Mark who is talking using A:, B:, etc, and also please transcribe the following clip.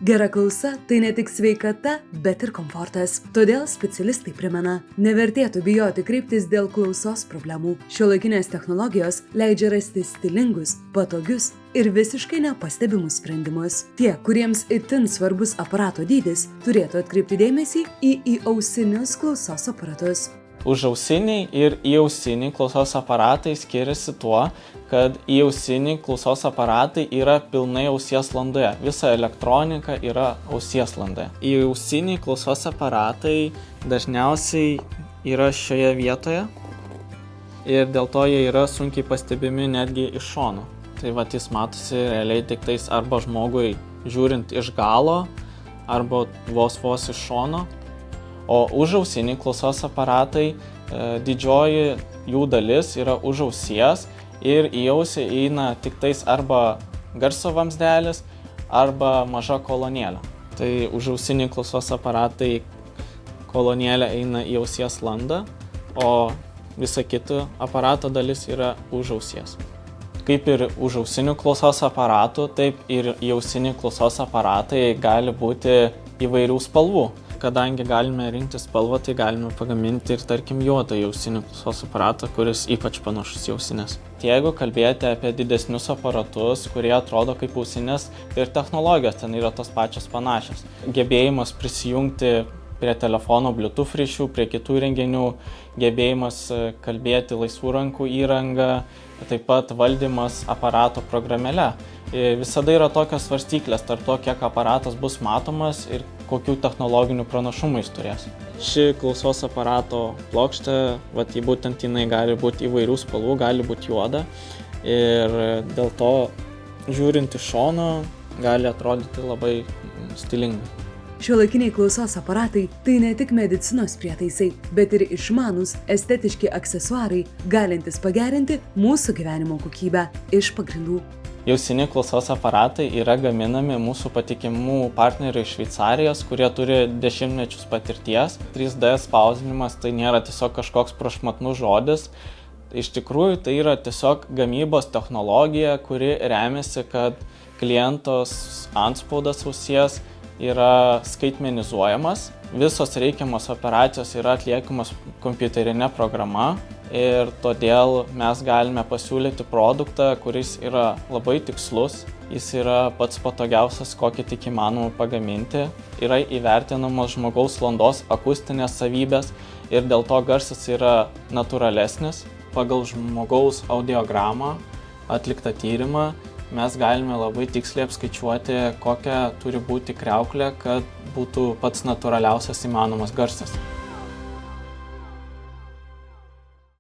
A: Gera klausa – tai ne tik sveikata, bet ir komfortas. Todėl specialistai primena, nevertėtų bijoti kreiptis dėl klausos problemų. Šiuolaikinės technologijos leidžia rasti stilingus, patogius ir visiškai nepastebimus sprendimus. Tie, kuriems itin svarbus aparato dydis, turėtų atkreipti dėmesį į įausinius klausos aparatus.
B: Užausiniai ir įausiniai klausos aparatai skiriasi tuo, kad įausiniai klausos aparatai yra pilnai ausies landoje. Visa elektronika yra ausies landoje. Įausiniai klausos aparatai dažniausiai yra šioje vietoje ir dėl to jie yra sunkiai pastebimi netgi iš šono. Tai jis matosi realiai tik tais arba žmogui žiūrint iš galo, arba vos iš šono. O užausiniai klausos aparatai, didžioji jų dalis yra už ausies ir į ausį eina tik tais arba garso vamzdelis, arba maža kolonėlė. Tai užausiniai klausos aparatai kolonėlė eina į ausies landą, o visa kita aparato dalis yra už ausies. Kaip ir užausinių klausos aparatų, taip ir įausiniai klausos aparatai gali būti įvairių spalvų. Kadangi galime rinkti spalvą, tai galime pagaminti ir tarkim juodą įausinių klausos aparatą, kuris ypač panašus į ausines. Jeigu kalbėti apie didesnius aparatus, kurie atrodo kaip ausinės, tai ir technologijos ten yra tos pačios panašios. Gebėjimas prisijungti prie telefono Bluetooth ryšių, prie kitų įrenginių, gebėjimas kalbėti laisvų rankų įrangą, taip pat valdymas aparato programėle. Visada yra tokios svarstyklės tarp to, kiek aparatas bus matomas ir kokių technologinių pranašumų jis turės. Ši klausos aparato plokštė, būtent jinai gali būti įvairių spalvų, gali būti juoda ir dėl to žiūrint iš šono gali atrodyti labai stilingai.
A: Šiuolaikiniai klausos aparatai – tai ne tik medicinos prietaisai, bet ir išmanūs, estetiški aksesuarai, galintys pagerinti mūsų gyvenimo kokybę iš pagrindų.
B: Įausiniai klausos aparatai yra gaminami mūsų patikimų partnerių iš Šveicarijos, kurie turi dešimtmečius patirties. 3D spausdinimas tai nėra tiesiog kažkoks prašmatnus žodis. Iš tikrųjų, tai yra tiesiog gamybos technologija, kuri remiasi, kad klientos antspaudas ausies yra skaitmenizuojamas. Visos reikiamos operacijos yra atliekamos kompiuterinė programa ir todėl mes galime pasiūlyti produktą, kuris yra labai tikslus. Jis yra pats patogiausias, kokį tik įmanoma pagaminti. Yra įvertinamos žmogaus landos akustinės savybės ir dėl to garsas yra natūralesnis. Pagal žmogaus audiogramą atliktą tyrimą mes galime labai tiksliai apskaičiuoti, kokia turi būti kriauklė, kad būtų pats natūraliausias įmanomas garsas.